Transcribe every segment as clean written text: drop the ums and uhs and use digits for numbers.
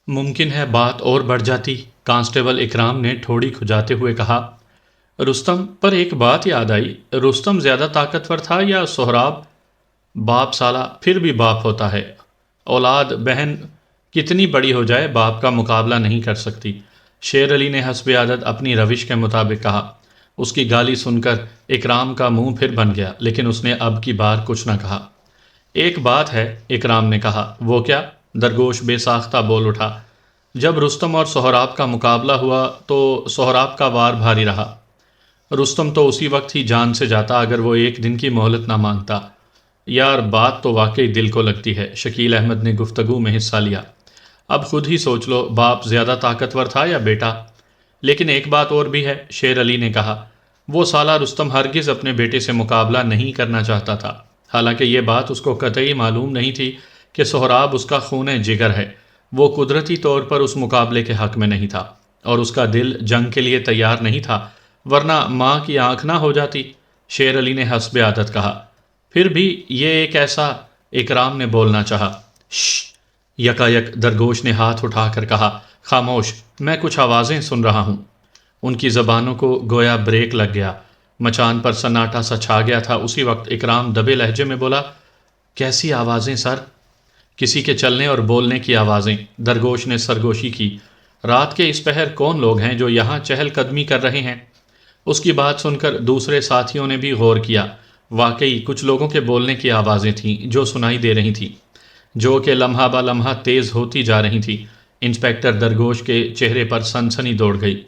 ممکن ہے بات اور بڑھ جاتی، کانسٹیبل اکرام نے ٹھوڑی کھجاتے ہوئے کہا۔ رستم پر ایک بات یاد آئی، رستم زیادہ طاقتور تھا یا سہراب؟ باپ سالہ پھر بھی باپ ہوتا ہے، اولاد بہن کتنی بڑی ہو جائے باپ کا مقابلہ نہیں کر سکتی۔ شیر علی نے حسب عادت اپنی روش کے مطابق کہا۔ اس کی گالی سن کر اکرام کا منہ پھر بن گیا، لیکن اس نے اب کی بار کچھ نہ کہا۔ ایک بات ہے، اکرام نے کہا۔ وہ کیا؟ درگوش بے ساختہ بول اٹھا۔ جب رستم اور سہراب کا مقابلہ ہوا تو سہراب کا وار بھاری رہا۔ رستم تو اسی وقت ہی جان سے جاتا اگر وہ ایک دن کی مہلت نہ مانگتا۔ یار بات تو واقعی دل کو لگتی ہے، شکیل احمد نے گفتگو میں حصہ لیا۔ اب خود ہی سوچ لو، باپ زیادہ طاقتور تھا یا بیٹا؟ لیکن ایک بات اور بھی ہے، شیر علی نے کہا۔ وہ سالہ رستم ہرگز اپنے بیٹے سے مقابلہ نہیں کرنا چاہتا تھا، حالانکہ یہ بات اس کو قطعی معلوم نہیں تھی کہ سہراب اس کا خون جگر ہے۔ وہ قدرتی طور پر اس مقابلے کے حق میں نہیں تھا، اور اس کا دل جنگ کے لیے تیار نہیں تھا، ورنہ ماں کی آنکھ نہ ہو جاتی۔ شیر علی نے حسب عادت کہا۔ پھر بھی یہ ایک ایسا، اکرام نے بولنا چاہا۔ شش! یکا یک درگوش نے ہاتھ اٹھا کر کہا۔ خاموش! میں کچھ آوازیں سن رہا ہوں۔ ان کی زبانوں کو گویا بریک لگ گیا، مچان پر سناٹا سا چھا گیا تھا۔ اسی وقت اکرام دبے لہجے میں بولا۔ کیسی آوازیں سر؟ کسی کے چلنے اور بولنے کی آوازیں، درگوش نے سرگوشی کی۔ رات کے اس پہر کون لوگ ہیں جو یہاں چہل قدمی کر رہے ہیں؟ اس کی بات سن کر دوسرے ساتھیوں نے بھی غور کیا۔ واقعی کچھ لوگوں کے بولنے کی آوازیں تھیں جو سنائی دے رہی تھیں، جو کہ لمحہ با لمحہ تیز ہوتی جا رہی تھیں۔ انسپکٹر درگوش کے چہرے پر سنسنی دوڑ گئی۔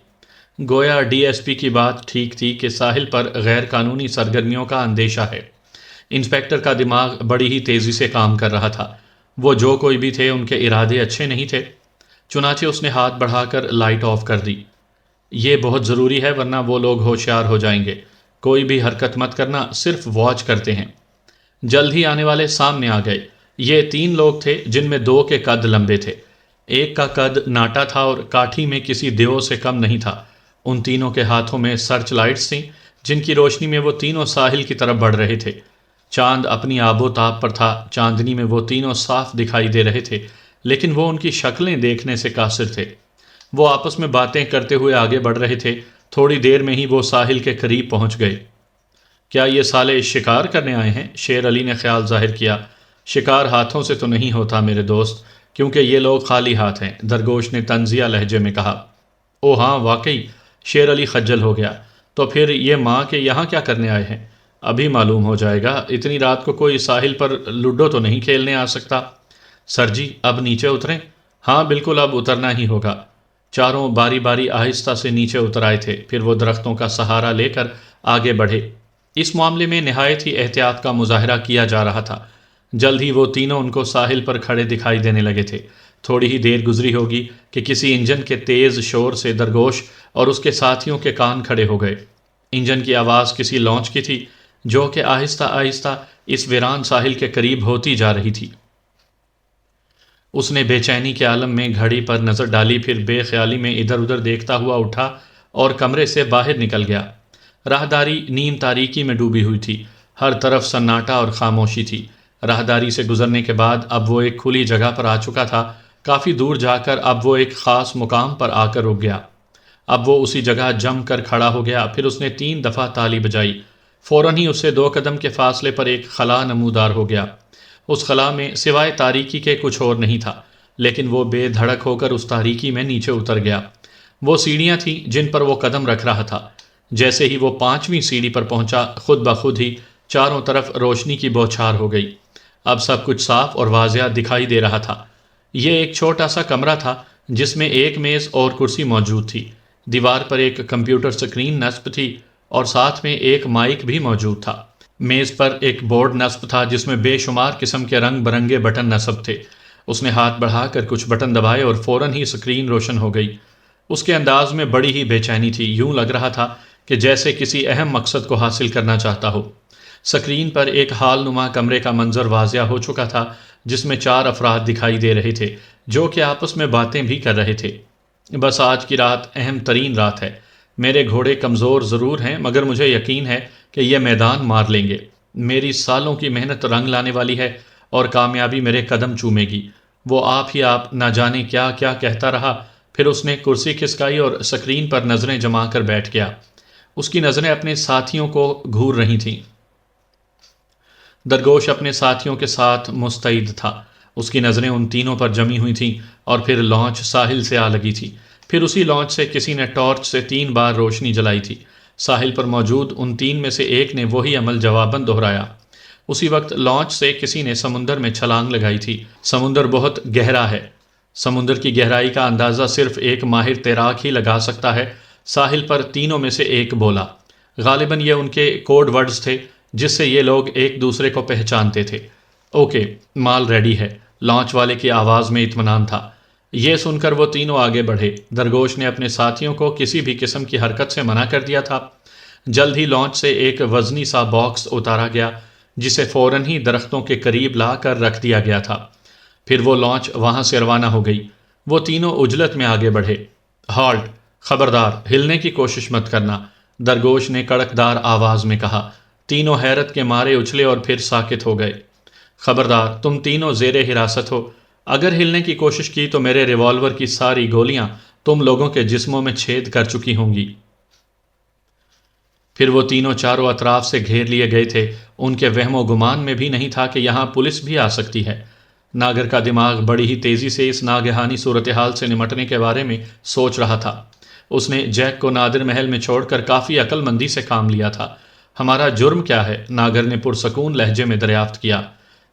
گویا ڈی ایس پی کی بات ٹھیک تھی کہ ساحل پر غیر قانونی سرگرمیوں کا اندیشہ ہے۔ انسپکٹر کا دماغ بڑی ہی تیزی سے کام کر رہا تھا۔ وہ جو کوئی بھی تھے ان کے ارادے اچھے نہیں تھے، چنانچہ اس نے ہاتھ بڑھا کر لائٹ آف کر دی۔ یہ بہت ضروری ہے ورنہ وہ لوگ ہوشیار ہو جائیں گے۔ کوئی بھی حرکت مت کرنا، صرف واچ کرتے ہیں۔ جلد ہی آنے والے سامنے آ گئے۔ یہ 3 لوگ تھے جن میں 2 کے قد لمبے تھے، ایک کا قد ناٹا تھا اور کاٹھی میں کسی دیو سے کم نہیں تھا۔ ان تینوں کے ہاتھوں میں سرچ لائٹس تھیں جن کی روشنی میں وہ تینوں ساحل کی طرف بڑھ رہے تھے۔ چاند اپنی آب و تاب پر تھا، چاندنی میں وہ تینوں صاف دکھائی دے رہے تھے، لیکن وہ ان کی شکلیں دیکھنے سے قاصر تھے۔ وہ آپس میں باتیں کرتے ہوئے آگے بڑھ رہے تھے۔ تھوڑی دیر میں ہی وہ ساحل کے قریب پہنچ گئے۔ کیا یہ سالے شکار کرنے آئے ہیں؟ شیر علی نے خیال ظاہر کیا۔ شکار ہاتھوں سے تو نہیں ہوتا میرے دوست، کیونکہ یہ لوگ خالی ہاتھ ہیں، درگوش نے طنزیہ لہجے میں کہا۔ او ہاں واقعی! شیر علی خجل ہو گیا۔ تو پھر یہ ماں کے یہاں کیا کرنے آئے ہیں؟ ابھی معلوم ہو جائے گا۔ اتنی رات کو کوئی ساحل پر لوڈو تو نہیں کھیلنے آ سکتا۔ سر جی اب نیچے اتریں؟ ہاں بالکل، اب اترنا ہی ہوگا۔ چاروں باری باری آہستہ سے نیچے اتر آئے تھے، پھر وہ درختوں کا سہارا لے کر آگے بڑھے۔ اس معاملے میں نہایت ہی احتیاط کا مظاہرہ کیا جا رہا تھا۔ جلد ہی وہ تینوں ان کو ساحل پر کھڑے دکھائی دینے لگے تھے۔ تھوڑی ہی دیر گزری ہوگی کہ کسی انجن کے تیز شور سے درگوش اور اس کے ساتھیوں کے کان کھڑے ہو گئے۔ انجن کی آواز کسی لانچ کی تھی جو کہ آہستہ آہستہ اس ویران ساحل کے قریب ہوتی جا رہی تھی۔ اس نے بے چینی کے عالم میں گھڑی پر نظر ڈالی، پھر بے خیالی میں ادھر ادھر دیکھتا ہوا اٹھا اور کمرے سے باہر نکل گیا۔ راہداری نیم تاریکی میں ڈوبی ہوئی تھی، ہر طرف سناٹا اور خاموشی تھی۔ راہداری سے گزرنے کے بعد اب وہ ایک کھلی جگہ پر آ چکا تھا۔ کافی دور جا کر اب وہ ایک خاص مقام پر آ کر رک گیا۔ اب وہ اسی جگہ جم کر کھڑا ہو گیا، پھر اس نے 3 دفعہ تالی بجائی۔ فوراً ہی اس سے 2 قدم کے فاصلے پر ایک خلا نمودار ہو گیا۔ اس خلا میں سوائے تاریکی کے کچھ اور نہیں تھا، لیکن وہ بے دھڑک ہو کر اس تاریکی میں نیچے اتر گیا۔ وہ سیڑھیاں تھیں جن پر وہ قدم رکھ رہا تھا۔ جیسے ہی وہ 5ویں سیڑھی پر پہنچا، خود بخود ہی چاروں طرف روشنی کی بوچھار ہو گئی۔ اب سب کچھ صاف اور واضح دکھائی دے رہا تھا۔ یہ ایک چھوٹا سا کمرہ تھا جس میں ایک میز اور کرسی موجود تھی۔ دیوار پر ایک کمپیوٹر سکرین نصب تھی اور ساتھ میں ایک مائک بھی موجود تھا۔ میز پر ایک بورڈ نصب تھا جس میں بے شمار قسم کے رنگ برنگے بٹن نصب تھے۔ اس نے ہاتھ بڑھا کر کچھ بٹن دبائے اور فوراً ہی سکرین روشن ہو گئی۔ اس کے انداز میں بڑی ہی بے چینی تھی، یوں لگ رہا تھا کہ جیسے کسی اہم مقصد کو حاصل کرنا چاہتا ہو۔ سکرین پر ایک حال نما کمرے کا منظر واضح ہو چکا تھا جس میں 4 افراد دکھائی دے رہے تھے جو کہ آپس میں باتیں بھی کر رہے تھے۔ بس آج کی رات اہم ترین رات ہے۔ میرے گھوڑے کمزور ضرور ہیں مگر مجھے یقین ہے کہ یہ میدان مار لیں گے۔ میری سالوں کی محنت رنگ لانے والی ہے اور کامیابی میرے قدم چومے گی۔ وہ آپ نہ جانے کیا کیا کہتا رہا، پھر اس نے کرسی کھسکائی اور سکرین پر نظریں جما کر بیٹھ گیا۔ اس کی نظریں اپنے ساتھیوں کو گھور رہی تھیں۔ درگوش اپنے ساتھیوں کے ساتھ مستعد تھا۔ اس کی نظریں ان تینوں پر جمی ہوئی تھیں اور پھر لانچ ساحل سے آ لگی تھی۔ پھر اسی لانچ سے کسی نے ٹارچ سے 3 بار روشنی جلائی تھی۔ ساحل پر موجود ان 3 میں سے ایک نے وہی عمل جواباً دہرایا۔ اسی وقت لانچ سے کسی نے سمندر میں چھلانگ لگائی تھی۔ سمندر بہت گہرا ہے۔ سمندر کی گہرائی کا اندازہ صرف ایک ماہر تیراک ہی لگا سکتا ہے۔ ساحل پر تینوں میں سے ایک بولا۔ غالباً یہ ان کے کوڈ ورڈز تھے جس سے یہ لوگ ایک دوسرے کو پہچانتے تھے۔ اوکے، مال ریڈی ہے، لانچ والے کی آواز میں اطمینان تھا۔ یہ سن کر وہ تینوں آگے بڑھے۔ درگوش نے اپنے ساتھیوں کو کسی بھی قسم کی حرکت سے منع کر دیا تھا۔ جلد ہی لانچ سے ایک وزنی سا باکس اتارا گیا جسے فوراً ہی درختوں کے قریب لا کر رکھ دیا گیا تھا۔ پھر وہ لانچ وہاں سے روانہ ہو گئی۔ وہ تینوں عجلت میں آگے بڑھے۔ ہالٹ! خبردار ہلنے کی کوشش مت کرنا، درگوش نے کڑکدار آواز میں کہا۔ تینوں حیرت کے مارے اچھلے اور پھر ساکت ہو گئے۔ خبردار، تم تینوں زیر حراست ہو۔ اگر ہلنے کی کوشش کی تو میرے ریوالور کی ساری گولیاں تم لوگوں کے جسموں میں چھید کر چکی ہوں گی۔ پھر وہ تینوں چاروں اطراف سے گھیر لیے گئے تھے۔ ان کے وہم و گمان میں بھی نہیں تھا کہ یہاں پولیس بھی آ سکتی ہے۔ ناگر کا دماغ بڑی ہی تیزی سے اس ناگہانی صورتحال سے نمٹنے کے بارے میں سوچ رہا تھا۔ اس نے جیک کو نادر محل میں چھوڑ کر کافی عقل مندی سے کام لیا تھا۔ ہمارا جرم کیا ہے؟ ناگر نے پرسکون لہجے میں دریافت کیا۔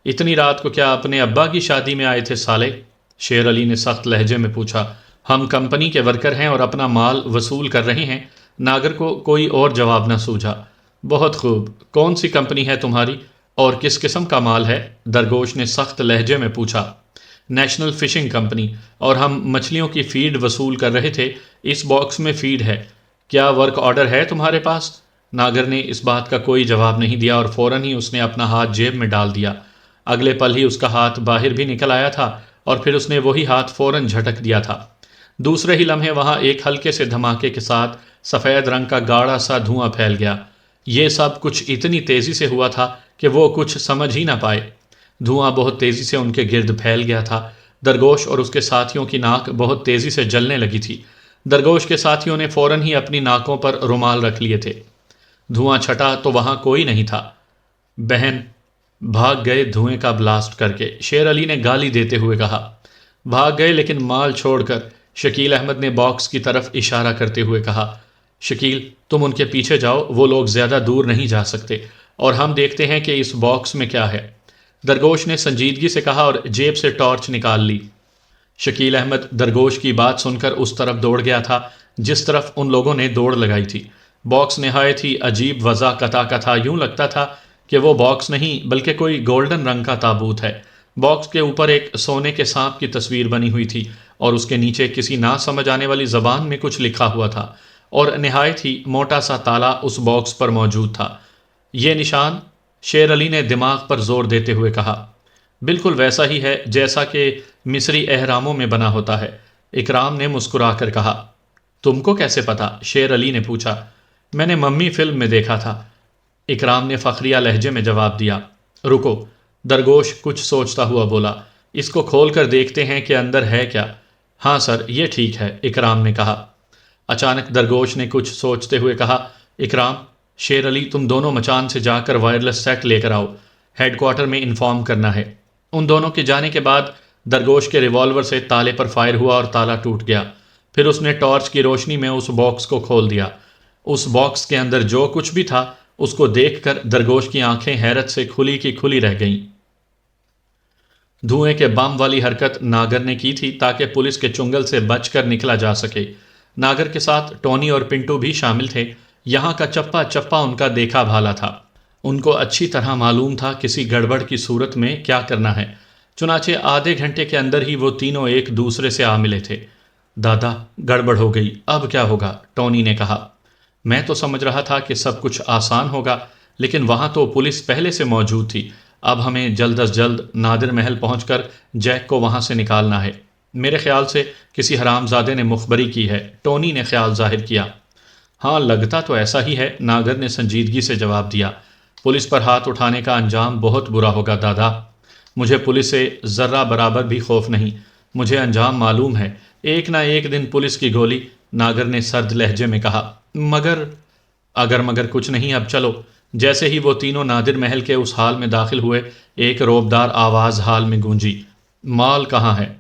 اتنی رات کو کیا اپنے ابا کی شادی میں آئے تھے سالے؟ شیر علی نے سخت لہجے میں پوچھا۔ ہم کمپنی کے ورکر ہیں اور اپنا مال وصول کر رہے ہیں۔ ناگر کو کوئی اور جواب نہ سوجھا۔ بہت خوب، کون سی کمپنی ہے تمہاری اور کس قسم کا مال ہے؟ درگوش نے سخت لہجے میں پوچھا۔ نیشنل فشنگ کمپنی، اور ہم مچھلیوں کی فیڈ وصول کر رہے تھے۔ اس باکس میں فیڈ ہے۔ کیا ورک آرڈر ہے تمہارے پاس؟ ناگر نے اس بات کا کوئی جواب نہیں دیا اور فوراً ہی اس نے اپنا ہاتھ جیب میں ڈال دیا۔ اگلے پل ہی اس کا ہاتھ باہر بھی نکل آیا تھا اور پھر اس نے وہی ہاتھ فوراً جھٹک دیا تھا۔ دوسرے ہی لمحے وہاں ایک ہلکے سے دھماکے کے ساتھ سفید رنگ کا گاڑھا سا دھواں پھیل گیا۔ یہ سب کچھ اتنی تیزی سے ہوا تھا کہ وہ کچھ سمجھ ہی نہ پائے۔ دھواں بہت تیزی سے ان کے گرد پھیل گیا تھا۔ درگوش اور اس کے ساتھیوں کی ناک بہت تیزی سے جلنے لگی تھی۔ درگوش کے ساتھیوں نے فوراً ہی اپنی ناکوں پر رومال رکھ لیے تھے۔ دھواں چھٹا تو وہاں کوئی نہیں تھا۔ بہن بھاگ گئے دھوئیں کا بلاسٹ کر کے، شیر علی نے گالی دیتے ہوئے کہا۔ بھاگ گئے لیکن مال چھوڑ کر، شکیل احمد نے باکس کی طرف اشارہ کرتے ہوئے کہا۔ شکیل، تم ان کے پیچھے جاؤ، وہ لوگ زیادہ دور نہیں جا سکتے، اور ہم دیکھتے ہیں کہ اس باکس میں کیا ہے۔ درگوش نے سنجیدگی سے کہا اور جیب سے ٹارچ نکال لی۔ شکیل احمد درگوش کی بات سن کر اس طرف دوڑ گیا تھا جس طرف ان لوگوں نے دوڑ لگائی تھی۔ باکس نہایت ہی عجیب وضع کا تھا۔ یوں لگتا تھا کہ وہ باکس نہیں بلکہ کوئی گولڈن رنگ کا تابوت ہے۔ باکس کے اوپر ایک سونے کے سانپ کی تصویر بنی ہوئی تھی اور اس کے نیچے کسی نہ سمجھ آنے والی زبان میں کچھ لکھا ہوا تھا، اور نہایت ہی موٹا سا تالا اس باکس پر موجود تھا۔ یہ نشان؟ شیر علی نے دماغ پر زور دیتے ہوئے کہا۔ بالکل ویسا ہی ہے جیسا کہ مصری اہراموں میں بنا ہوتا ہے، اکرام نے مسکرا کر کہا۔ تم کو کیسے پتا؟ شیر علی نے پوچھا۔ میں نے ممی فلم میں دیکھا تھا، اکرام نے فخریہ لہجے میں جواب دیا۔ رکو، درگوش کچھ سوچتا ہوا بولا۔ اس کو کھول کر دیکھتے ہیں کہ اندر ہے کیا؟ ہاں سر، یہ ٹھیک ہے، اکرام نے کہا۔ اچانک درگوش نے کچھ سوچتے ہوئے کہا، اکرام، شیر علی، تم دونوں مچان سے جا کر وائرلیس سیٹ لے کر آؤ، ہیڈ کوارٹر میں انفارم کرنا ہے۔ ان دونوں کے جانے کے بعد درگوش کے ریوالور سے تالے پر فائر ہوا اور تالا ٹوٹ گیا۔ پھر اس نے ٹارچ کی روشنی میں اس باکس کو کھول دیا۔ اس باکس کے اندر جو کچھ بھی تھا اس کو دیکھ کر درگوش کی آنکھیں حیرت سے کھلی کی کھلی رہ گئیں۔ دھوئیں کے بم والی حرکت ناگر نے کی تھی تاکہ پولیس کے چنگل سے بچ کر نکلا جا سکے۔ ناگر کے ساتھ ٹونی اور پنٹو بھی شامل تھے۔ یہاں کا چپا چپا ان کا دیکھا بھالا تھا۔ ان کو اچھی طرح معلوم تھا کسی گڑبڑ کی صورت میں کیا کرنا ہے۔ چنانچہ آدھے گھنٹے کے اندر ہی وہ تینوں ایک دوسرے سے آ ملے تھے۔ دادا، گڑبڑ ہو گئی، اب کیا ہوگا؟ ٹونی نے کہا۔ میں تو سمجھ رہا تھا کہ سب کچھ آسان ہوگا، لیکن وہاں تو پولیس پہلے سے موجود تھی۔ اب ہمیں جلد از جلد نادر محل پہنچ کر جیک کو وہاں سے نکالنا ہے۔ میرے خیال سے کسی حرام زادے نے مخبری کی ہے، ٹونی نے خیال ظاہر کیا۔ ہاں، لگتا تو ایسا ہی ہے، ناگر نے سنجیدگی سے جواب دیا۔ پولیس پر ہاتھ اٹھانے کا انجام بہت برا ہوگا دادا۔ مجھے پولیس سے ذرہ برابر بھی خوف نہیں، مجھے انجام معلوم ہے، ایک نہ ایک دن پولیس کی گولی۔ ناگر نے سرد لہجے میں کہا۔ مگر کچھ نہیں، اب چلو۔ جیسے ہی وہ تینوں نادر محل کے اس حال میں داخل ہوئے، ایک روبدار آواز حال میں گونجی، مال کہاں ہے؟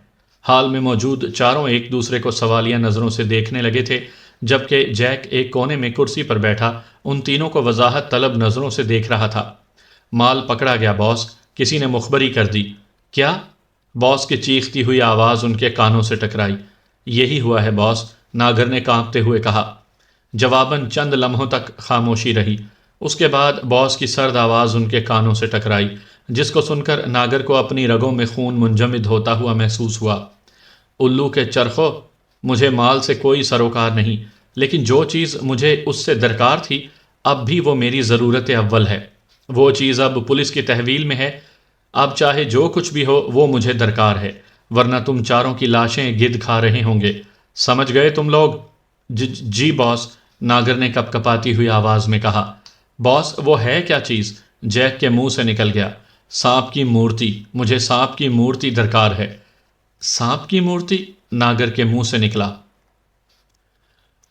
حال میں موجود چاروں ایک دوسرے کو سوالیہ نظروں سے دیکھنے لگے تھے، جبکہ جیک ایک کونے میں کرسی پر بیٹھا ان تینوں کو وضاحت طلب نظروں سے دیکھ رہا تھا۔ مال پکڑا گیا باس، کسی نے مخبری کر دی۔ کیا؟ باس کی چیختی ہوئی آواز ان کے کانوں سے ٹکرائی۔ یہی ہوا ہے باس، ناگر نے کانپتے ہوئے کہا۔ جواباً چند لمحوں تک خاموشی رہی، اس کے بعد باس کی سرد آواز ان کے کانوں سے ٹکرائی، جس کو سن کر ناگر کو اپنی رگوں میں خون منجمد ہوتا ہوا محسوس ہوا۔ الو کے چرخو، مجھے مال سے کوئی سروکار نہیں، لیکن جو چیز مجھے اس سے درکار تھی اب بھی وہ میری ضرورت اول ہے۔ وہ چیز اب پولیس کی تحویل میں ہے، اب چاہے جو کچھ بھی ہو وہ مجھے درکار ہے، ورنہ تم چاروں کی لاشیں گد کھا رہے ہوں گے۔ سمجھ گئے تم لوگ؟ جی باس، ناگر نے کپ کپاتی ہوئی آواز میں کہا۔ باس، وہ ہے کیا چیز؟ جیک کے منہ سے نکل گیا۔ سانپ کی مورتی، مجھے سانپ کی مورتی درکار ہے۔ سانپ کی مورتی؟ ناگر کے منہ سے نکلا۔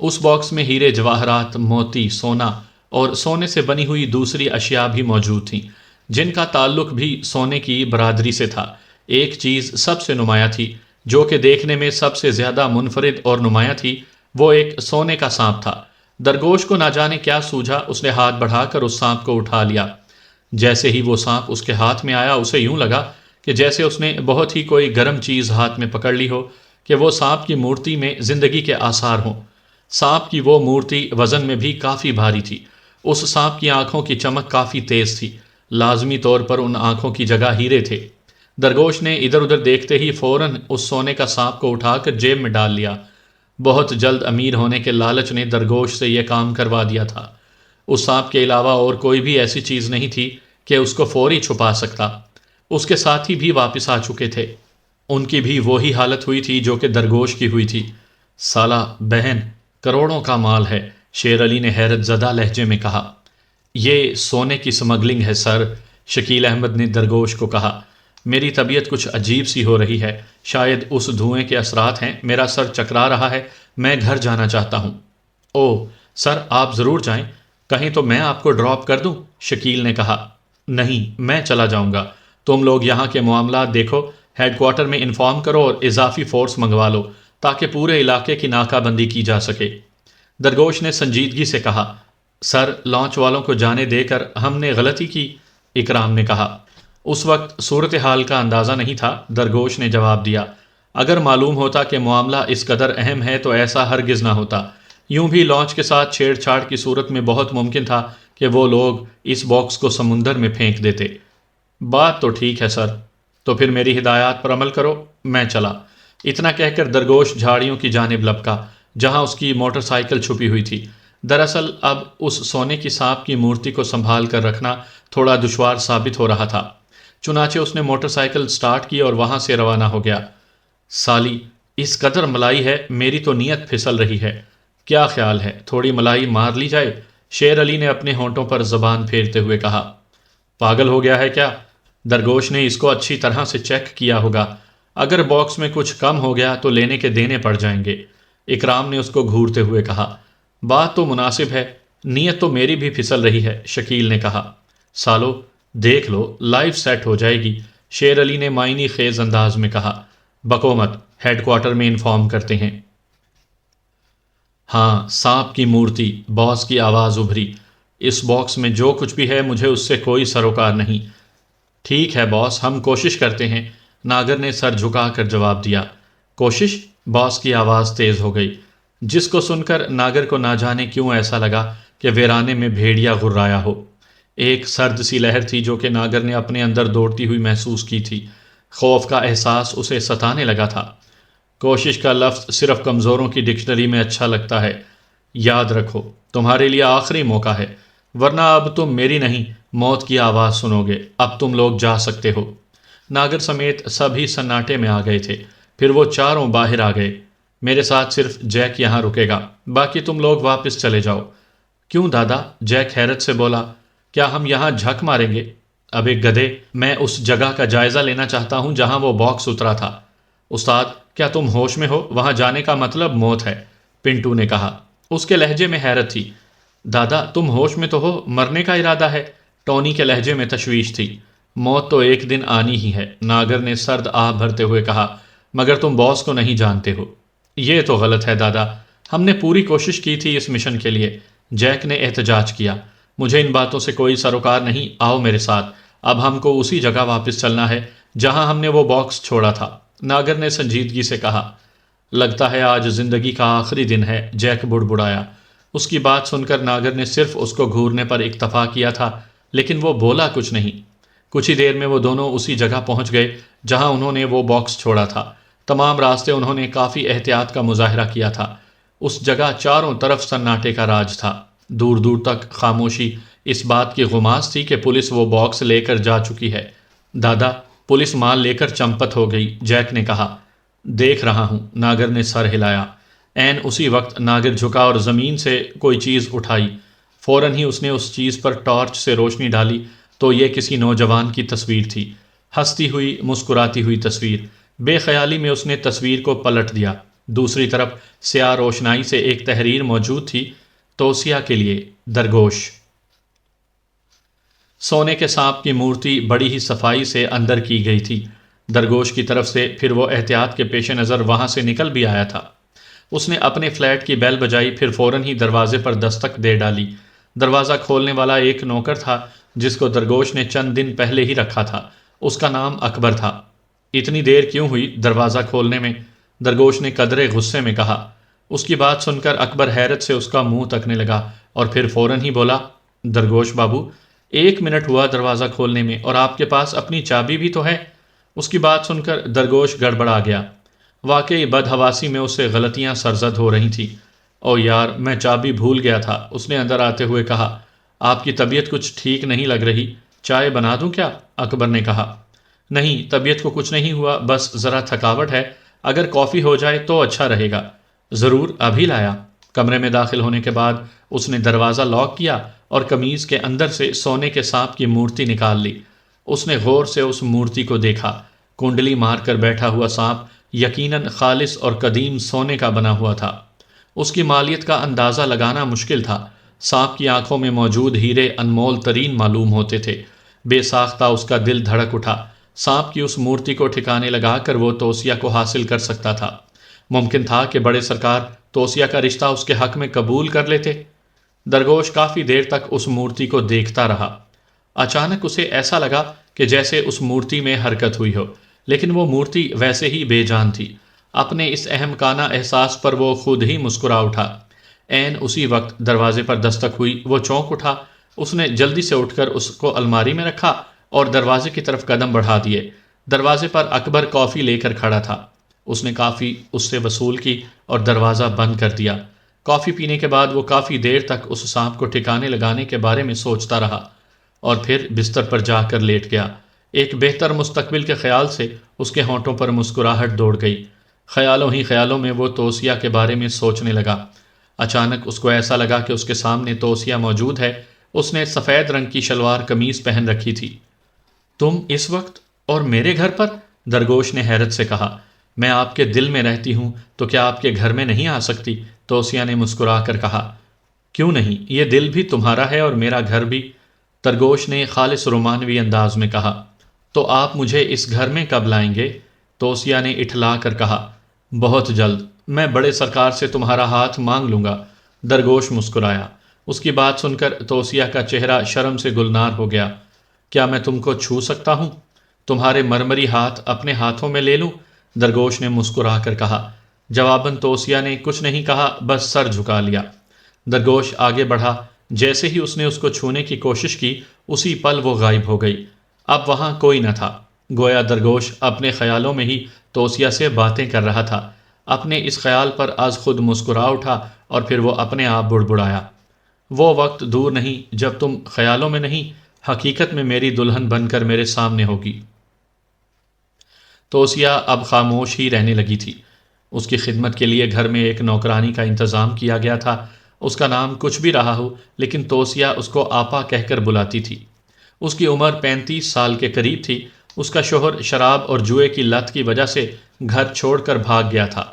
اس باکس میں ہیرے جواہرات، موتی، سونا اور سونے سے بنی ہوئی دوسری اشیاء بھی موجود تھیں، جن کا تعلق بھی سونے کی برادری سے تھا۔ ایک چیز سب سے نمایاں تھی، جو کہ دیکھنے میں سب سے زیادہ منفرد اور نمایاں تھی، وہ ایک سونے کا سانپ تھا۔ درگوش کو نہ جانے کیا سوجھا، اس نے ہاتھ بڑھا کر اس سانپ کو اٹھا لیا۔ جیسے ہی وہ سانپ اس کے ہاتھ میں آیا، اسے یوں لگا کہ جیسے اس نے بہت ہی کوئی گرم چیز ہاتھ میں پکڑ لی ہو، کہ وہ سانپ کی مورتی میں زندگی کے آثار ہوں۔ سانپ کی وہ مورتی وزن میں بھی کافی بھاری تھی۔ اس سانپ کی آنکھوں کی چمک کافی تیز تھی، لازمی طور پر ان آنکھوں کی جگہ ہیرے تھے۔ درگوش نے ادھر ادھر دیکھتے ہی فوراً اس سونے کا سانپ کو اٹھا کر جیب میں ڈال لیا۔ بہت جلد امیر ہونے کے لالچ نے درگوش سے یہ کام کروا دیا تھا۔ اس سانپ کے علاوہ اور کوئی بھی ایسی چیز نہیں تھی کہ اس کو فوری چھپا سکتا۔ اس کے ساتھی بھی واپس آ چکے تھے، ان کی بھی وہی حالت ہوئی تھی جو کہ درگوش کی ہوئی تھی۔ سالہ بہن، کروڑوں کا مال ہے، شیر علی نے حیرت زدہ لہجے میں کہا۔ یہ سونے کی سمگلنگ ہے سر، شکیل احمد نے درگوش کو کہا۔ میری طبیعت کچھ عجیب سی ہو رہی ہے، شاید اس دھوئیں کے اثرات ہیں، میرا سر چکرا رہا ہے، میں گھر جانا چاہتا ہوں۔ اوہ سر، آپ ضرور جائیں، کہیں تو میں آپ کو ڈراپ کر دوں، شکیل نے کہا۔ نہیں، میں چلا جاؤں گا، تم لوگ یہاں کے معاملات دیکھو، ہیڈ کوارٹر میں انفارم کرو اور اضافی فورس منگوا لو تاکہ پورے علاقے کی ناکہ بندی کی جا سکے۔ درگوش نے سنجیدگی سے کہا۔ سر، لانچ والوں کو جانے دے کر ہم نے غلطی کی، اکرام نے کہا۔ اس وقت صورتحال کا اندازہ نہیں تھا، درگوش نے جواب دیا۔ اگر معلوم ہوتا کہ معاملہ اس قدر اہم ہے تو ایسا ہرگز نہ ہوتا۔ یوں بھی لانچ کے ساتھ چھیڑ چھاڑ کی صورت میں بہت ممکن تھا کہ وہ لوگ اس باکس کو سمندر میں پھینک دیتے۔ بات تو ٹھیک ہے سر، تو پھر میری ہدایات پر عمل کرو، میں چلا۔ اتنا کہہ کر درگوش جھاڑیوں کی جانب لپکا جہاں اس کی موٹر سائیکل چھپی ہوئی تھی۔ دراصل اب اس سونے کی سانپ کی مورتی کو سنبھال کر رکھنا تھوڑا دشوار ثابت ہو رہا تھا، چنانچہ اس نے موٹر سائیکل سٹارٹ کی اور وہاں سے روانہ ہو گیا۔ سالی، اس قدر ملائی ہے، میری تو نیت پھسل رہی ہے، کیا خیال ہے تھوڑی ملائی مار لی جائے؟ شیر علی نے اپنے ہونٹوں پر زبان پھیرتے ہوئے کہا۔ پاگل ہو گیا ہے کیا؟ درگوش نے اس کو اچھی طرح سے چیک کیا ہوگا، اگر باکس میں کچھ کم ہو گیا تو لینے کے دینے پڑ جائیں گے، اکرام نے اس کو گھورتے ہوئے کہا۔ بات تو مناسب ہے، نیت تو میری بھی پھسل رہی ہے، شکیل نے کہا۔ سالو، دیکھ لو، لائف سیٹ ہو جائے گی، شیر علی نے معنی خیز انداز میں کہا۔ بکو مت، ہیڈ کوارٹر میں انفارم کرتے ہیں۔ ہاں، سانپ کی مورتی، باس کی آواز ابھری۔ اس باکس میں جو کچھ بھی ہے مجھے اس سے کوئی سروکار نہیں۔ ٹھیک ہے باس، ہم کوشش کرتے ہیں، ناگر نے سر جھکا کر جواب دیا۔ کوشش؟ باس کی آواز تیز ہو گئی، جس کو سن کر ناگر کو نہ جانے کیوں ایسا لگا کہ ویرانے میں بھیڑیا غرایا ہو۔ ایک سرد سی لہر تھی جو کہ ناگر نے اپنے اندر دوڑتی ہوئی محسوس کی تھی، خوف کا احساس اسے ستانے لگا تھا۔ کوشش کا لفظ صرف کمزوروں کی ڈکشنری میں اچھا لگتا ہے، یاد رکھو تمہارے لیے آخری موقع ہے، ورنہ اب تم میری نہیں موت کی آواز سنو گے، اب تم لوگ جا سکتے ہو۔ ناگر سمیت سبھی سناٹے میں آ گئے تھے، پھر وہ چاروں باہر آ گئے۔ میرے ساتھ صرف جیک یہاں رکے گا، باقی تم لوگ واپس چلے جاؤ۔ کیوں دادا؟ جیک حیرت سے بولا۔ کیا ہم یہاں جھک ماریں گے؟ اب ایک گدھے، میں اس جگہ کا جائزہ لینا چاہتا ہوں جہاں وہ باکس اترا تھا۔ استاد، کیا تم ہوش میں ہو؟ وہاں جانے کا مطلب موت ہے، پنٹو نے کہا۔ اس کے لہجے میں حیرت تھی۔ دادا، تم ہوش میں تو ہو، مرنے کا ارادہ ہے؟ ٹونی کے لہجے میں تشویش تھی۔ موت تو ایک دن آنی ہی ہے، ناگر نے سرد آہ بھرتے ہوئے کہا، مگر تم باس کو نہیں جانتے ہو۔ یہ تو غلط ہے دادا، ہم نے پوری کوشش کی تھی اس مشن کے لیے، جیک نے احتجاج کیا۔ مجھے ان باتوں سے کوئی سروکار نہیں، آؤ میرے ساتھ، اب ہم کو اسی جگہ واپس چلنا ہے جہاں ہم نے وہ باکس چھوڑا تھا، ناگر نے سنجیدگی سے کہا۔ لگتا ہے آج زندگی کا آخری دن ہے، جیک بڑبڑایا۔ اس کی بات سن کر ناگر نے صرف اس کو گھورنے پر اکتفا کیا تھا، لیکن وہ بولا کچھ نہیں۔ کچھ ہی دیر میں وہ دونوں اسی جگہ پہنچ گئے جہاں انہوں نے وہ باکس چھوڑا تھا۔ تمام راستے انہوں نے کافی احتیاط کا مظاہرہ کیا تھا۔ اس جگہ چاروں طرف سناٹے کا راج تھا، دور دور تک خاموشی اس بات کی غماس تھی کہ پولیس وہ باکس لے کر جا چکی ہے۔ دادا، پولیس مال لے کر چمپت ہو گئی، جیک نے کہا۔ دیکھ رہا ہوں، ناگر نے سر ہلایا۔ عین اسی وقت ناگر جھکا اور زمین سے کوئی چیز اٹھائی۔ فوراً ہی اس نے اس چیز پر ٹارچ سے روشنی ڈالی تو یہ کسی نوجوان کی تصویر تھی، ہنستی ہوئی مسکراتی ہوئی تصویر۔ بے خیالی میں اس نے تصویر کو پلٹ دیا۔ دوسری طرف سیاہ روشنائی سے ایک تحریر موجود تھی، توسیہ کے لیے، درگوش۔ سونے کے سانپ کی مورتی بڑی ہی صفائی سے اندر کی گئی تھی۔ درگوش کی طرف سے پھر وہ احتیاط کے پیش نظر وہاں سے نکل بھی آیا تھا۔ اس نے اپنے فلیٹ کی بیل بجائی، پھر فوراً ہی دروازے پر دستک دے ڈالی۔ دروازہ کھولنے والا ایک نوکر تھا جس کو درگوش نے چند دن پہلے ہی رکھا تھا۔ اس کا نام اکبر تھا۔ اتنی دیر کیوں ہوئی دروازہ کھولنے میں؟ درگوش نے قدرے غصے میں کہا۔ اس کی بات سن کر اکبر حیرت سے اس کا منہ تکنے لگا اور پھر فوراً ہی بولا، درگوش بابو، 1 منٹ ہوا دروازہ کھولنے میں، اور آپ کے پاس اپنی چابی بھی تو ہے۔ اس کی بات سن کر درگوش گڑبڑا گیا۔ واقعی بدحواسی میں اس سے غلطیاں سرزد ہو رہی تھیں۔ او یار، میں چابی بھول گیا تھا، اس نے اندر آتے ہوئے کہا۔ آپ کی طبیعت کچھ ٹھیک نہیں لگ رہی، چائے بنا دوں کیا؟ اکبر نے کہا۔ نہیں، طبیعت کو کچھ نہیں ہوا، بس ذرا تھکاوٹ ہے، اگر کافی ہو جائے تو اچھا رہے گا۔ ضرور، ابھی لایا۔ کمرے میں داخل ہونے کے بعد اس نے دروازہ لاک کیا اور قمیض کے اندر سے سونے کے سانپ کی مورتی نکال لی۔ اس نے غور سے اس مورتی کو دیکھا۔ کنڈلی مار کر بیٹھا ہوا سانپ یقیناً خالص اور قدیم سونے کا بنا ہوا تھا۔ اس کی مالیت کا اندازہ لگانا مشکل تھا۔ سانپ کی آنکھوں میں موجود ہیرے انمول ترین معلوم ہوتے تھے۔ بے ساختہ اس کا دل دھڑک اٹھا۔ سانپ کی اس مورتی کو ٹھکانے لگا کر وہ توسیہ کو حاصل کر سکتا تھا۔ ممکن تھا کہ بڑے سرکار توسیہ کا رشتہ اس کے حق میں قبول کر لیتے۔ درگوش کافی دیر تک اس مورتی کو دیکھتا رہا۔ اچانک اسے ایسا لگا کہ جیسے اس مورتی میں حرکت ہوئی ہو، لیکن وہ مورتی ویسے ہی بے جان تھی۔ اپنے اس احمقانہ احساس پر وہ خود ہی مسکرا اٹھا۔ عین اسی وقت دروازے پر دستک ہوئی، وہ چونک اٹھا۔ اس نے جلدی سے اٹھ کر اس کو الماری میں رکھا اور دروازے کی طرف قدم بڑھا دیے۔ دروازے پر اکبر کافی لے کر کھڑا تھا۔ اس نے کافی اس سے وصول کی اور دروازہ بند کر دیا۔ کافی پینے کے بعد وہ کافی دیر تک اس سانپ کو ٹھکانے لگانے کے بارے میں سوچتا رہا اور پھر بستر پر جا کر لیٹ گیا۔ ایک بہتر مستقبل کے خیال سے اس کے ہونٹوں پر مسکراہٹ دوڑ گئی۔ خیالوں ہی خیالوں میں وہ توسیہ کے بارے میں سوچنے لگا۔ اچانک اس کو ایسا لگا کہ اس کے سامنے توسیہ موجود ہے۔ اس نے سفید رنگ کی شلوار قمیض پہن رکھی تھی۔ تم اس وقت اور میرے گھر پر؟ درگوش نے حیرت سے کہا۔ میں آپ کے دل میں رہتی ہوں تو کیا آپ کے گھر میں نہیں آ سکتی؟ توسیہ نے مسکرا کر کہا۔ کیوں نہیں، یہ دل بھی تمہارا ہے اور میرا گھر بھی، درگوش نے خالص رومانوی انداز میں کہا۔ تو آپ مجھے اس گھر میں کب لائیں گے؟ توسیہ نے اٹھلا کر کہا۔ بہت جلد، میں بڑے سرکار سے تمہارا ہاتھ مانگ لوں گا۔ درگوش مسکرایا۔ اس کی بات سن کر توسیہ کا چہرہ شرم سے گلنار ہو گیا۔ کیا میں تم کو چھو سکتا ہوں؟ تمہارے مرمری ہاتھ اپنے ہاتھوں میں لے لوں؟ درگوش نے مسکرا کر کہا۔ جواباً توسیہ نے کچھ نہیں کہا، بس سر جھکا لیا۔ درگوش آگے بڑھا۔ جیسے ہی اس نے اس کو چھونے کی کوشش کی، اسی پل وہ غائب ہو گئی۔ اب وہاں کوئی نہ تھا۔ گویا درگوش اپنے خیالوں میں ہی توسیہ سے باتیں کر رہا تھا۔ اپنے اس خیال پر از خود مسکرا اٹھا اور پھر وہ اپنے آپ بڑبڑایا۔ وہ وقت دور نہیں جب تم خیالوں میں نہیں، حقیقت میں میری دلہن بن کر میرے سامنے ہوگی۔ توسیہ اب خاموش ہی رہنے لگی تھی۔ اس کی خدمت کے لیے گھر میں ایک نوکرانی کا انتظام کیا گیا تھا۔ اس کا نام کچھ بھی رہا ہو، لیکن توسیہ اس کو آپا کہہ کر بلاتی تھی۔ اس کی عمر 35 سال کے قریب تھی۔ اس کا شوہر شراب اور جوئے کی لت کی وجہ سے گھر چھوڑ کر بھاگ گیا تھا۔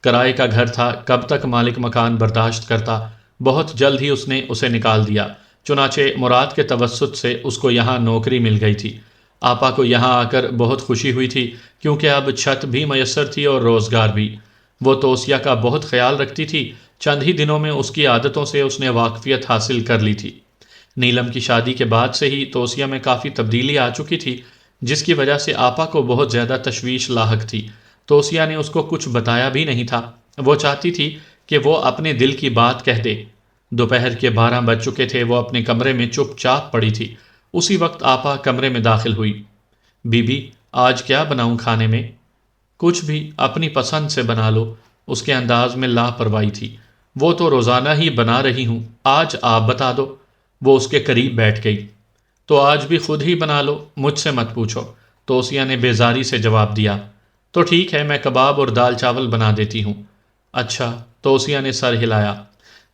کرائے کا گھر تھا، کب تک مالک مکان برداشت کرتا؟ بہت جلد ہی اس نے اسے نکال دیا، چنانچہ مراد کے توسط سے اس کو یہاں نوکری مل گئی تھی۔ آپا کو یہاں آ کر بہت خوشی ہوئی تھی، کیونکہ اب چھت بھی میسر تھی اور روزگار بھی۔ وہ توسیہ کا بہت خیال رکھتی تھی، چند ہی دنوں میں اس کی عادتوں سے اس نے واقفیت حاصل کر لی تھی۔ نیلم کی شادی کے بعد سے ہی توسیہ میں کافی تبدیلی آ چکی تھی، جس کی وجہ سے آپا کو بہت زیادہ تشویش لاحق تھی۔ توسیہ نے اس کو کچھ بتایا بھی نہیں تھا، وہ چاہتی تھی کہ وہ اپنے دل کی بات کہہ دے۔ دوپہر کے 12 بج چکے تھے، وہ اپنے کمرے میں چپ چاپ پڑی تھی۔ اسی وقت آپا کمرے میں داخل ہوئی۔ بی بی، آج کیا بناؤں کھانے میں؟ کچھ بھی، اپنی پسند سے بنا لو۔ اس کے انداز میں لاپرواہی تھی۔ وہ تو روزانہ ہی بنا رہی ہوں، آج آپ بتا دو۔ وہ اس کے قریب بیٹھ گئی۔ تو آج بھی خود ہی بنا لو، مجھ سے مت پوچھو، توسیہ نے بیزاری سے جواب دیا۔ تو ٹھیک ہے، میں کباب اور دال چاول بنا دیتی ہوں۔ اچھا، توسیہ نے سر ہلایا۔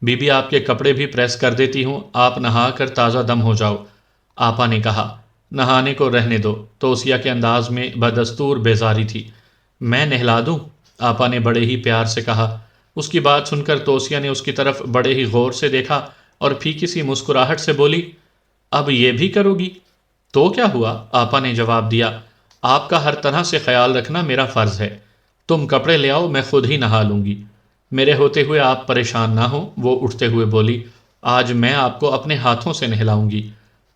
بی بی، آپ کے کپڑے بھی پریس کر دیتی ہوں، آپ نہا کر تازہ دم ہو جاؤ، آپا نے کہا۔ نہانے کو رہنے دو، توسیہ کے انداز میں بدستور بیزاری تھی۔ میں نہلا دوں؟ آپا نے بڑے ہی پیار سے کہا۔ اس کی بات سن کر توسیہ نے اس کی طرف بڑے ہی غور سے دیکھا اور پھیکی سی مسکراہٹ سے بولی، اب یہ بھی کرو گی؟ تو کیا ہوا؟ آپا نے جواب دیا، آپ کا ہر طرح سے خیال رکھنا میرا فرض ہے۔ تم کپڑے لے آؤ، میں خود ہی نہا لوں گی۔ میرے ہوتے ہوئے آپ پریشان نہ ہوں، وہ اٹھتے ہوئے بولی، آج میں آپ کو اپنے ہاتھوں سے نہلاؤں گی۔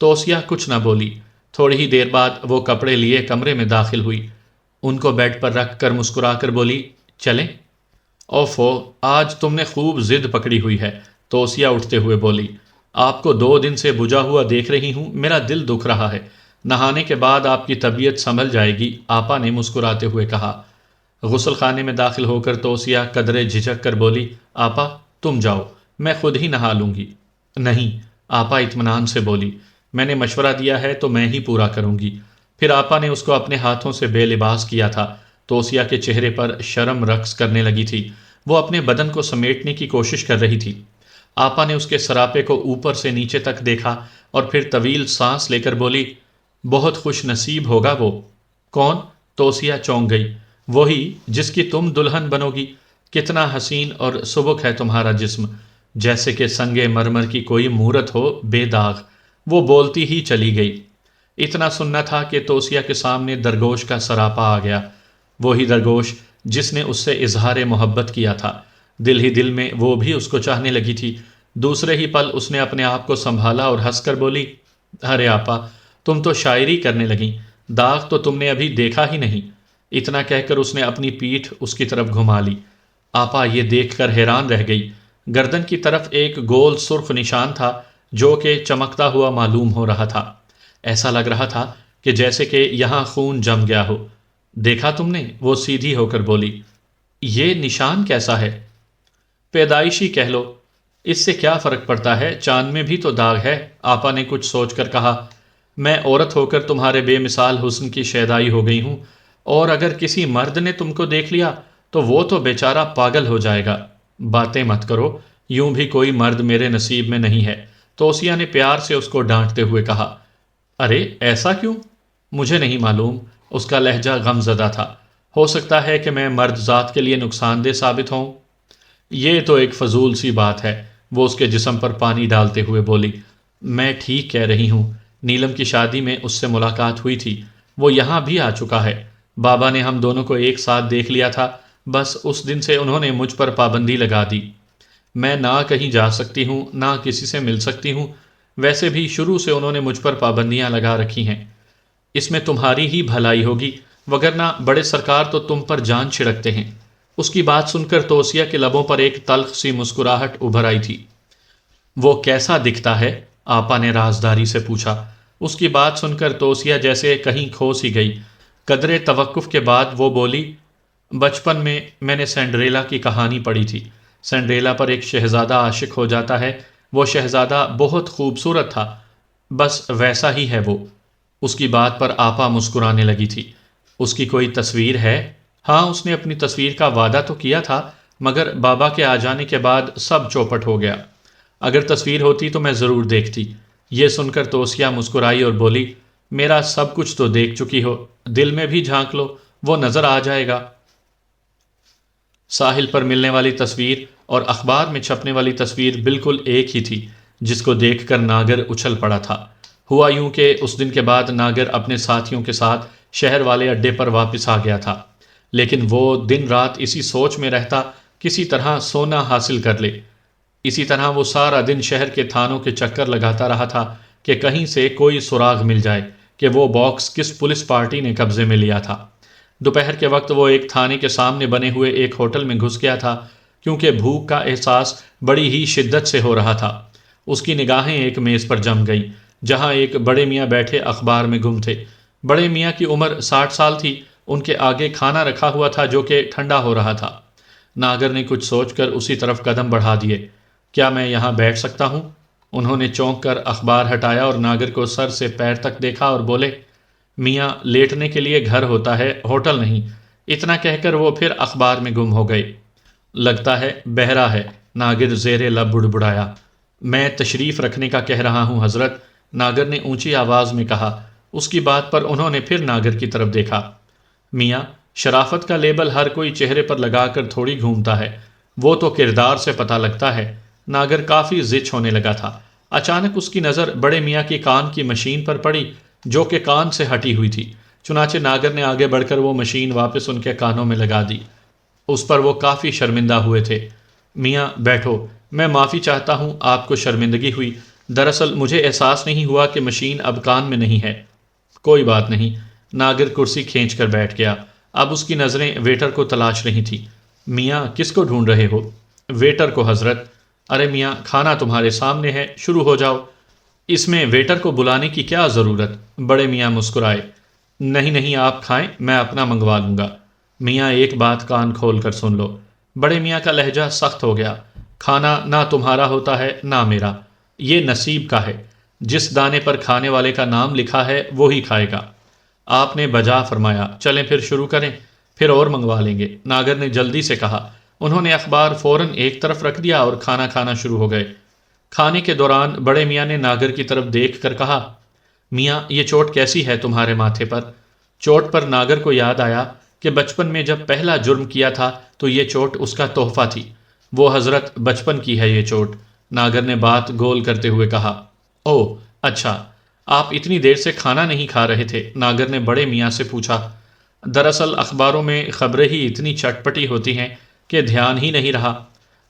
توسیہ کچھ نہ بولی۔ تھوڑی ہی دیر بعد وہ کپڑے لیے کمرے میں داخل ہوئی، ان کو بیڈ پر رکھ کر مسکرا کر بولی، چلیں؟ اوفو، آج تم نے خوب ضد پکڑی ہوئی ہے، توسیہ اٹھتے ہوئے بولی۔ آپ کو 2 دن سے بجھا ہوا دیکھ رہی ہوں، میرا دل دکھ رہا ہے۔ نہانے کے بعد آپ کی طبیعت سنبھل جائے گی، آپا نے مسکراتے ہوئے کہا۔ غسل خانے میں داخل ہو کر توسیہ قدرے جھجک کر بولی، آپا تم جاؤ، میں خود ہی نہا لوں گی۔ نہیں، آپا اطمینان سے بولی، میں نے مشورہ دیا ہے تو میں ہی پورا کروں گی۔ پھر آپا نے اس کو اپنے ہاتھوں سے بے لباس کیا تھا۔ توسیہ کے چہرے پر شرم رقص کرنے لگی تھی، وہ اپنے بدن کو سمیٹنے کی کوشش کر رہی تھی۔ آپا نے اس کے سراپے کو اوپر سے نیچے تک دیکھا اور پھر طویل سانس لے کر بولی، بہت خوش نصیب ہوگا وہ۔ کون؟ توسیہ چونک گئی۔ وہی جس کی تم دلہن بنو گی۔ کتنا حسین اور سبک ہے تمہارا جسم، جیسے کہ سنگ مرمر کی کوئی مورت ہو، بے داغ۔ وہ بولتی ہی چلی گئی۔ اتنا سننا تھا کہ توسیہ کے سامنے درگوش کا سراپا آ گیا، وہی درگوش جس نے اس سے اظہار محبت کیا تھا۔ دل ہی دل میں وہ بھی اس کو چاہنے لگی تھی۔ دوسرے ہی پل اس نے اپنے آپ کو سنبھالا اور ہنس کر بولی، ارے آپا، تم تو شاعری کرنے لگیں، داغ تو تم نے ابھی دیکھا ہی نہیں۔ اتنا کہہ کر اس نے اپنی پیٹھ اس کی طرف گھما لی۔ آپا یہ دیکھ کر حیران رہ گئی۔ گردن کی طرف ایک گول سرخ نشان تھا جو کہ چمکتا ہوا معلوم ہو رہا تھا۔ ایسا لگ رہا تھا کہ جیسے کہ یہاں خون جم گیا ہو۔ دیکھا تم نے؟ وہ سیدھی ہو کر بولی۔ یہ نشان کیسا ہے؟ پیدائشی کہہ لو، اس سے کیا فرق پڑتا ہے، چاند میں بھی تو داغ ہے، آپا نے کچھ سوچ کر کہا۔ میں عورت ہو کر تمہارے بے مثال حسن کی شیدائی ہو گئی ہوں، اور اگر کسی مرد نے تم کو دیکھ لیا تو وہ تو بیچارہ پاگل ہو جائے گا۔ باتیں مت کرو، یوں بھی کوئی مرد میرے نصیب میں نہیں ہے، توسیہ نے پیار سے اس کو ڈانٹتے ہوئے کہا۔ ارے ایسا کیوں؟ مجھے نہیں معلوم، اس کا لہجہ غم زدہ تھا۔ ہو سکتا ہے کہ میں مرد ذات کے لیے نقصان دہ ثابت ہوں۔ یہ تو ایک فضول سی بات ہے، وہ اس کے جسم پر پانی ڈالتے ہوئے بولی۔ میں ٹھیک کہہ رہی ہوں، نیلم کی شادی میں اس سے ملاقات ہوئی تھی، وہ یہاں بھی آ چکا ہے۔ بابا نے ہم دونوں کو ایک ساتھ دیکھ لیا تھا، بس اس دن سے انہوں نے مجھ پر پابندی لگا دی۔ میں نہ کہیں جا سکتی ہوں، نہ کسی سے مل سکتی ہوں، ویسے بھی شروع سے انہوں نے مجھ پر پابندیاں لگا رکھی ہیں۔ اس میں تمہاری ہی بھلائی ہوگی، وگرنہ بڑے سرکار تو تم پر جان چھڑکتے ہیں۔ اس کی بات سن کر توسیہ کے لبوں پر ایک تلخ سی مسکراہٹ ابھر آئی تھی۔ وہ کیسا دکھتا ہے؟ آپا نے رازداری سے پوچھا۔ اس کی بات سن کر توسیہ جیسے کہیں کھو سی گئی۔ قدرے توقف کے بعد وہ بولی، بچپن میں میں نے سنڈریلا کی کہانی پڑھی تھی۔ سنڈریلا پر ایک شہزادہ عاشق ہو جاتا ہے، وہ شہزادہ بہت خوبصورت تھا، بس ویسا ہی ہے وہ۔ اس کی بات پر آپا مسکرانے لگی تھی۔ اس کی کوئی تصویر ہے؟ ہاں، اس نے اپنی تصویر کا وعدہ تو کیا تھا، مگر بابا کے آ جانے کے بعد سب چوپٹ ہو گیا۔ اگر تصویر ہوتی تو میں ضرور دیکھتی۔ یہ سن کر توسیہ مسکرائی اور بولی، میرا سب کچھ تو دیکھ چکی ہو، دل میں بھی جھانک لو، وہ نظر آ جائے گا۔ ساحل پر ملنے والی تصویر اور اخبار میں چھپنے والی تصویر بالکل ایک ہی تھی، جس کو دیکھ کر ناگر اچھل پڑا تھا۔ ہوا یوں کہ اس دن کے بعد ناگر اپنے ساتھیوں کے ساتھ شہر والے اڈے پر واپس آ گیا تھا، لیکن وہ دن رات اسی سوچ میں رہتا کسی طرح سونا حاصل کر لے۔ اسی طرح وہ سارا دن شہر کے تھانوں کے چکر لگاتا رہا تھا کہ کہیں سے کوئی سراغ مل جائے کہ وہ باکس کس پولیس پارٹی نے قبضے میں لیا تھا۔ دوپہر کے وقت وہ ایک تھانے کے سامنے بنے ہوئے ایک ہوٹل میں گھس گیا تھا، کیونکہ بھوک کا احساس بڑی ہی شدت سے ہو رہا تھا۔ اس کی نگاہیں ایک میز پر جم گئیں، جہاں ایک بڑے میاں بیٹھے اخبار میں گم تھے۔ بڑے میاں کی عمر 60 سال تھی، ان کے آگے کھانا رکھا ہوا تھا جو کہ ٹھنڈا ہو رہا تھا۔ ناگر نے کچھ سوچ کر اسی طرف قدم بڑھا دیے۔ کیا میں یہاں بیٹھ سکتا ہوں؟ انہوں نے چونک کر اخبار ہٹایا اور ناگر کو سر سے پیر تک دیکھا اور بولے، میاں لیٹنے کے لیے گھر ہوتا ہے، ہوٹل نہیں۔ اتنا کہہ کر وہ پھر اخبار میں گم ہو گئے۔ لگتا ہے بہرا ہے، ناگر زیر لب بڑبڑایا۔ میں تشریف رکھنے کا کہہ رہا ہوں حضرت، ناگر نے اونچی آواز میں کہا۔ اس کی بات پر انہوں نے پھر ناگر کی طرف دیکھا۔ میاں، شرافت کا لیبل ہر کوئی چہرے پر لگا کر تھوڑی گھومتا ہے، وہ تو کردار سے پتہ لگتا ہے۔ ناگر کافی زچ ہونے لگا تھا۔ اچانک اس کی نظر بڑے میاں کی کان کی مشین پر پڑی، جو کہ کان سے ہٹی ہوئی تھی۔ چنانچہ ناگر نے آگے بڑھ کر وہ مشین واپس ان کے کانوں میں لگا دی۔ اس پر وہ کافی شرمندہ ہوئے تھے۔ میاں بیٹھو، میں معافی چاہتا ہوں آپ کو شرمندگی ہوئی، دراصل مجھے احساس نہیں ہوا کہ مشین اب کان میں نہیں ہے۔ کوئی بات نہیں۔ ناگر کرسی کھینچ کر بیٹھ گیا۔ اب اس کی نظریں ویٹر کو تلاش رہی تھیں۔ میاں کس کو ڈھونڈ رہے ہو؟ ویٹر کو حضرت۔ ارے میاں، کھانا تمہارے سامنے ہے، شروع ہو جاؤ۔ اس میں ویٹر کو بلانے کی کیا ضرورت؟ بڑے میاں مسکرائے۔ نہیں نہیں، آپ کھائیں، میں اپنا منگوا لوں گا۔ میاں ایک بات کان کھول کر سن لو۔ بڑے میاں کا لہجہ سخت ہو گیا۔ کھانا نہ تمہارا ہوتا ہے نہ میرا، یہ نصیب کا ہے۔ جس دانے پر کھانے والے کا نام لکھا ہے وہی کھائے گا۔ آپ نے بجا فرمایا، چلیں پھر شروع کریں، پھر اور منگوا لیں گے، ناگر نے جلدی سے کہا۔ انہوں نے اخبار فوراً ایک طرف رکھ دیا اور کھانا کھانا شروع ہو گئے۔ کھانے کے دوران بڑے میاں نے ناگر کی طرف دیکھ کر کہا، میاں یہ چوٹ کیسی ہے تمہارے ماتھے پر؟ چوٹ پر ناگر کو یاد آیا کہ بچپن میں جب پہلا جرم کیا تھا تو یہ چوٹ اس کا تحفہ تھی۔ وہ حضرت بچپن کی ہے یہ چوٹ، ناگر نے بات گول کرتے ہوئے کہا۔ او اچھا، آپ اتنی دیر سے کھانا نہیں کھا رہے تھے؟ ناگر نے بڑے میاں سے پوچھا۔ دراصل اخباروں میں خبریں ہی اتنی چٹپٹی ہوتی ہیں کہ دھیان ہی نہیں رہا۔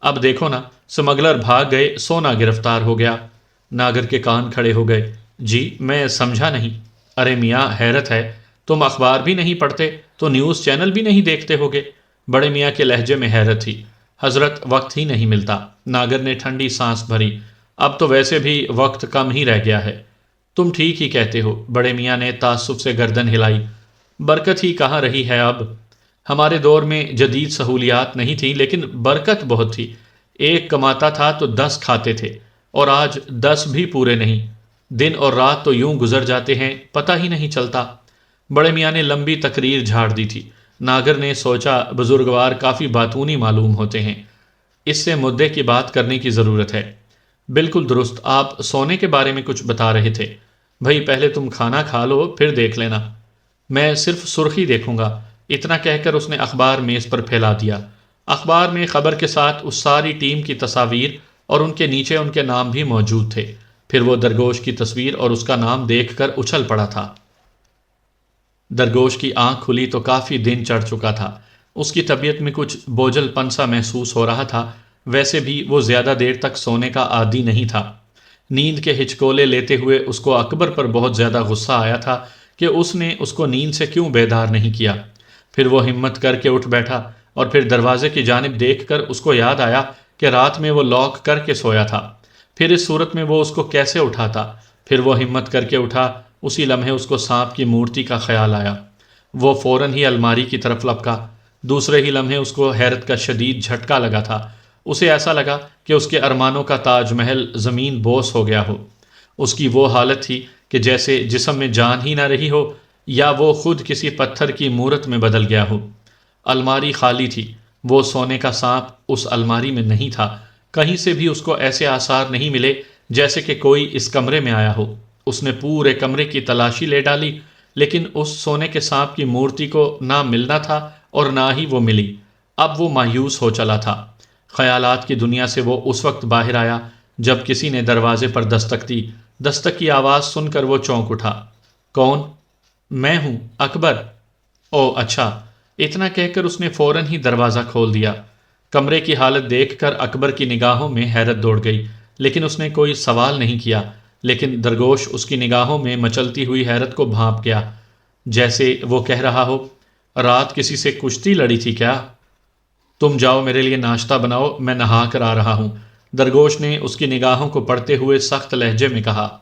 اب دیکھو نا، سمگلر بھاگ گئے، سونا گرفتار ہو گیا۔ ناگر کے کان کھڑے ہو گئے۔ جی میں سمجھا نہیں۔ ارے میاں حیرت ہے، تم اخبار بھی نہیں پڑھتے تو نیوز چینل بھی نہیں دیکھتے ہوگے؟ بڑے میاں کے لہجے میں حیرت تھی۔ حضرت وقت ہی نہیں ملتا، ناگر نے ٹھنڈی سانس بھری۔ اب تو ویسے بھی وقت کم ہی رہ گیا ہے۔ تم ٹھیک ہی کہتے ہو، بڑے میاں نے تعصب سے گردن ہلائی۔ برکت ہی کہاں رہی ہے اب۔ ہمارے دور میں جدید سہولیات نہیں تھیں لیکن برکت بہت تھی۔ ایک کماتا تھا تو 10 کھاتے تھے، اور آج 10 بھی پورے نہیں۔ دن اور رات تو یوں گزر جاتے ہیں، پتہ ہی نہیں چلتا۔ بڑے میاں نے لمبی تقریر جھاڑ دی تھی۔ ناگر نے سوچا بزرگوار کافی باتونی معلوم ہوتے ہیں، اس سے مدعے کی بات کرنے کی ضرورت ہے۔ بالکل درست، آپ سونے کے بارے میں کچھ بتا رہے تھے۔ بھئی پہلے تم کھانا کھا لو پھر دیکھ لینا۔ میں صرف سرخی دیکھوں گا، اتنا کہہ کر اس نے اخبار میز پر پھیلا دیا۔ اخبار میں خبر کے ساتھ اس ساری ٹیم کی تصاویر اور ان کے نیچے ان کے نام بھی موجود تھے۔ پھر وہ درگوش کی تصویر اور اس کا نام دیکھ کر اچھل پڑا تھا۔ درگوش کی آنکھ کھلی تو کافی دن چڑھ چکا تھا۔ اس کی طبیعت میں کچھ بوجھل پن سا محسوس ہو رہا تھا۔ ویسے بھی وہ زیادہ دیر تک سونے کا عادی نہیں تھا۔ نیند کے ہچکولے لیتے ہوئے اس کو اکبر پر بہت زیادہ غصہ آیا تھا کہ اس نے اس کو نیند سے کیوں بیدار نہیں کیا۔ پھر وہ ہمت کر کے اٹھ بیٹھا اور پھر دروازے کی جانب دیکھ کر اس کو یاد آیا کہ رات میں وہ لاک کر کے سویا تھا۔ پھر اس صورت میں وہ اس کو کیسے اٹھاتا؟ پھر وہ ہمت کر کے اٹھا۔ اسی لمحے اس کو سانپ کی مورتی کا خیال آیا۔ وہ فوراً ہی الماری کی طرف لپکا۔ دوسرے ہی لمحے اس کو حیرت کا شدید جھٹکا لگا تھا۔ اسے ایسا لگا کہ اس کے ارمانوں کا تاج محل زمین بوس ہو گیا ہو۔ اس کی وہ حالت تھی کہ جیسے جسم میں جان ہی نہ رہی ہو، یا وہ خود کسی پتھر کی مورت میں بدل گیا ہو۔ الماری خالی تھی۔ وہ سونے کا سانپ اس الماری میں نہیں تھا۔ کہیں سے بھی اس کو ایسے آثار نہیں ملے جیسے کہ کوئی اس کمرے میں آیا ہو۔ اس نے پورے کمرے کی تلاشی لے ڈالی، لیکن اس سونے کے سانپ کی مورتی کو نہ ملنا تھا اور نہ ہی وہ ملی۔ اب وہ مایوس ہو چلا تھا۔ خیالات کی دنیا سے وہ اس وقت باہر آیا جب کسی نے دروازے پر دستک دی۔ دستک کی آواز سن کر وہ چونک اٹھا۔ کون؟ میں ہوں، اکبر۔ او اچھا، اتنا کہہ کر اس نے فوراً ہی دروازہ کھول دیا۔ کمرے کی حالت دیکھ کر اکبر کی نگاہوں میں حیرت دوڑ گئی، لیکن اس نے کوئی سوال نہیں کیا۔ لیکن درگوش اس کی نگاہوں میں مچلتی ہوئی حیرت کو بھانپ گیا، جیسے وہ کہہ رہا ہو، رات کسی سے کشتی لڑی تھی کیا؟ تم جاؤ میرے لیے ناشتہ بناؤ، میں نہا کر آ رہا ہوں۔ درگوش نے اس کی نگاہوں کو پڑھتے ہوئے سخت لہجے میں کہا۔